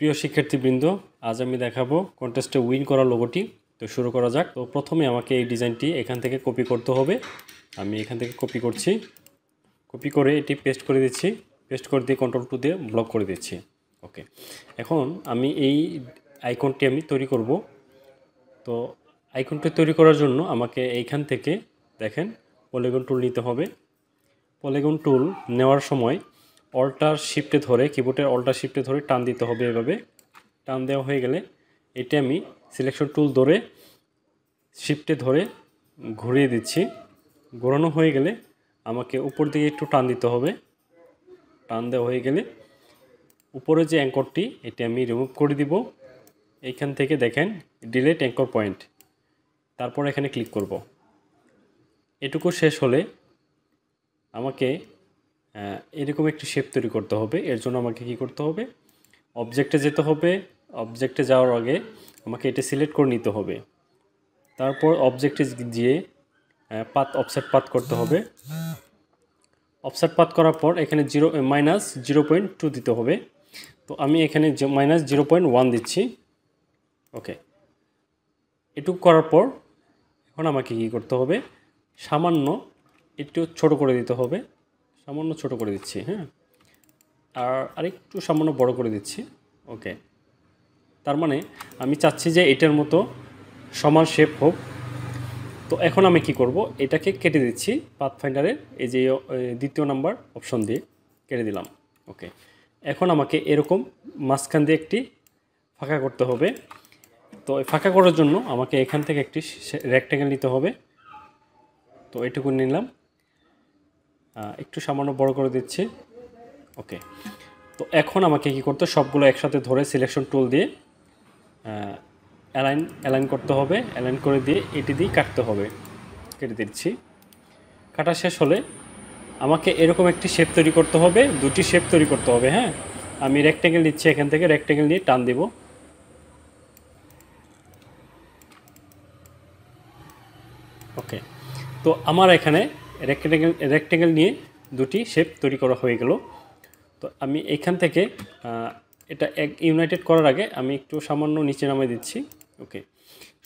প্রিয় শিক্ষার্থীবৃন্দ, আজ আমি দেখাবো কন্টেস্টে উইন করা লোগোটি। তো শুরু করা যাক। তো প্রথমে আমাকে এই ডিজাইনটি এখান থেকে কপি করতে হবে। আমি এখান থেকে কপি করছি, কপি করে এটি পেস্ট করে দিচ্ছি, পেস্ট করে দিয়ে Ctrl+2 দিয়ে ব্লক করে দিচ্ছি। ওকে, এখন আমি এই আইকনটি তৈরি করব। তো আইকনটি তৈরি করার জন্য আমাকে এইখান থেকে দেখেন পলিগন টুল নিতে হবে। পলিগন টুল নেওয়ার সময় অল্টার শিফটে ধরে, কিবোর্ডের অল্টার শিফটে ধরে টান দিতে হবে। এভাবে টান দেওয়া হয়ে গেলে এটা আমি সিলেকশন টুল ধরে শিফটে ধরে ঘুরিয়ে দিচ্ছি। ঘোরানো হয়ে গেলে আমাকে উপর দিকে একটু টান দিতে হবে। টান দেওয়া হয়ে গেলে উপরে যে অ্যাঙ্করটি এটি আমি রিমুভ করে দিব। এইখান থেকে দেখেন ডিলিট অ্যাঙ্কর পয়েন্ট, তারপর এখানে ক্লিক করব। এটুকু শেষ হলে আমাকে এরকম একটি শেপ তৈরি করতে হবে। এর জন্য আমাকে কি করতে হবে, অবজেক্টে যেতে হবে। অবজেক্টে যাওয়ার আগে আমাকে এটা সিলেক্ট করে নিতে হবে। তারপর অবজেক্টে গিয়ে পাথ অফসেট পাথ করতে হবে। অফসেট পাথ করার পর এখানে -0.2 দিতে হবে। তো আমি এখানে -0.1 দিচ্ছি। ওকে, এটুকু করার পর এখন আমাকে কি করতে হবে, সামান্য একটু ছোট করে দিতে হবে। সামান্য ছোট করে দিচ্ছি, হ্যাঁ, আর আরেকটু সামান্য বড় করে দিচ্ছি। ওকে, তার মানে আমি চাচ্ছি যে এটার মতো সমান শেপ হোক। তো এখন আমি কি করব, এটাকে কেটে দিচ্ছি পাথফাইন্ডারের এই যে দ্বিতীয় নাম্বার অপশন দিয়ে কেটে দিলাম। ওকে, এখন আমাকে এরকম মাঝখান দিয়ে একটি ফাঁকা করতে হবে। তো এই ফাঁকা করার জন্য আমাকে এখান থেকে একটি রেক্ট্যাঙ্গেল নিতে হবে। তো এটুকু নিলাম, একটু সামান্য বড় করে দিচ্ছি। ওকে, তো এখন আমাকে কি করতে, সবগুলো একসাথে ধরে সিলেকশন টুল দিয়ে অ্যালাইন করতে হবে। অ্যালাইন করে দিয়ে এটি দিয়ে কাটতে হবে। কেটে দিচ্ছি। কাটা শেষ হলে আমাকে এরকম একটি শেপ তৈরি করতে হবে, দুটি শেপ তৈরি করতে হবে। হ্যাঁ, আমি রেক্ট্যাঙ্গেল নিচ্ছি, এখান থেকে রেক্ট্যাঙ্গেল নিয়ে টান দিব। ওকে, তো আমার এখানে রেক্ট্যাঙ্গেল নিয়ে দুটি শেপ তৈরি করা হয়ে গেল। তো আমি এখান থেকে এটা ইউনাইটেড করার আগে আমি একটু সামান্য নিচে নামিয়ে দিচ্ছি। ওকে,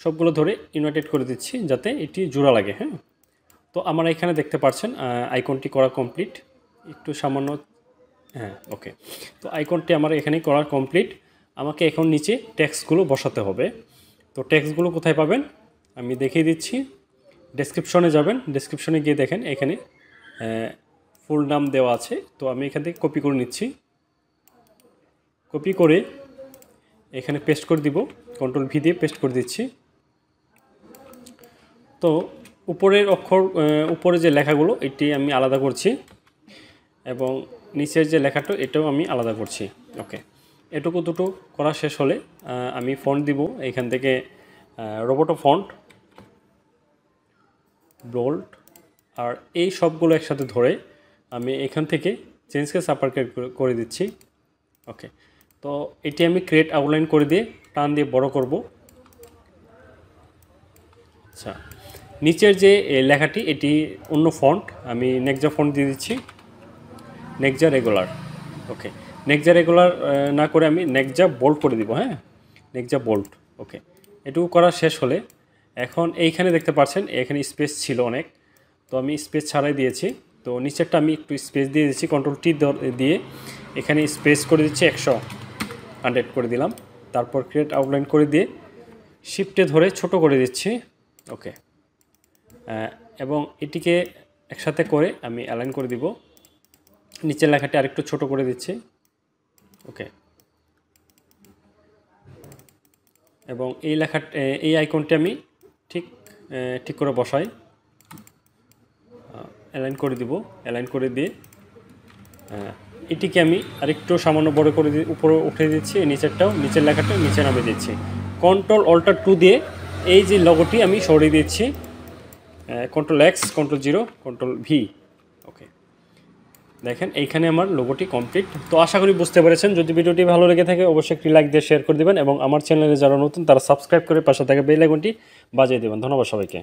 সবগুলো ধরে ইউনাইটেড করে দিচ্ছি যাতে এটি জোড়া লাগে। হ্যাঁ, তো আমার এখানে দেখতে পাচ্ছেন আইকনটি করা কমপ্লিট। একটু সামান্য, হ্যাঁ, ওকে, তো আইকনটি আমার এখানে করা কমপ্লিট। আমাকে এখন নিচে টেক্সটগুলো বসাতে হবে। তো টেক্সটগুলো কোথায় পাবেন আমি দেখিয়ে দিচ্ছি। ডেসক্রিপশনে যাবেন, ডেসক্রিপশনে গিয়ে দেখেন এখানে ফুল নাম দেওয়া আছে। তো আমি এখান থেকে কপি করে নিচ্ছি। কপি করে এখানে পেস্ট করে দিব, Ctrl+V দিয়ে পেস্ট করে দিচ্ছি। তো উপরের উপরে যে লেখাগুলো এটি আমি আলাদা করছি এবং নিচের যে লেখাটা এটাও আমি আলাদা করছি। ওকে, এটুকু দুটো করা শেষ হলে আমি ফন্ট দিব। এখান থেকে রোবোটো ফন্ট, বোল্ড, আর এই সবগুলো একসাথে ধরে আমি এখান থেকে চেঞ্জকে সাপারকে করে দিচ্ছি। ওকে, তো এটি আমি ক্রিয়েট আউটলাইন করে দিয়ে টান দিয়ে বড় করব। আচ্ছা, নিচের যে লেখাটি এটি অন্য ফন্ট, আমি নেক্সা ফন্ট দিয়ে দিচ্ছি, নেক্সা রেগুলার। ওকে, নেক্সা রেগুলার না করে আমি নেক্সা বোল্ড করে দিব। হ্যাঁ, নেক্সা বোল্ড। ওকে, এটুকু করা শেষ হলে এখন এইখানে দেখতে পাচ্ছেন এখানে স্পেস ছিল অনেক, তো আমি স্পেস ছাড়াই দিয়েছি। তো নিচেরটা আমি একটু স্পেস দিয়ে দিচ্ছি, Ctrl+T দিয়ে এখানে স্পেস করে দিচ্ছি 100 করে দিলাম। তারপর ক্রিয়েট আউটলাইন করে দিয়ে শিফটে ধরে ছোট করে দিচ্ছি। ওকে, এবং এটিকে একসাথে করে আমি অ্যালাইন করে দিব। নিচের লেখাটি আরেকটু ছোট করে দিচ্ছি। ওকে, এবং এই আইকনটি আমি ঠিক করে বসাই, অ্যালাইন করে দিব। অ্যালাইন করে দিয়ে এটিকে আমি আরেকটু সামান্য বড় করে উপরে উঠে দিচ্ছি। নিচের লেখাটা নিচে নামিয়ে দিচ্ছি। Ctrl+Alt+2 দিয়ে এই যে লগোটি আমি সরিয়ে দিচ্ছি। Ctrl+X, Ctrl+0, Ctrl+V। ওকে, দেখেন এইখানে আমার লোগোটি কমপ্লিট। তো আশা করি বুঝতে পেরেছেন। যদি ভিডিওটি ভালো লেগে থাকে অবশ্যই একটি লাইক দিয়ে শেয়ার করে দেবেন এবং আমার চ্যানেলে যারা নতুন তারা সাবস্ক্রাইব করে পাশে থাকা বেল আইকনটি বাজিয়ে দেবেন। ধন্যবাদ সবাইকে।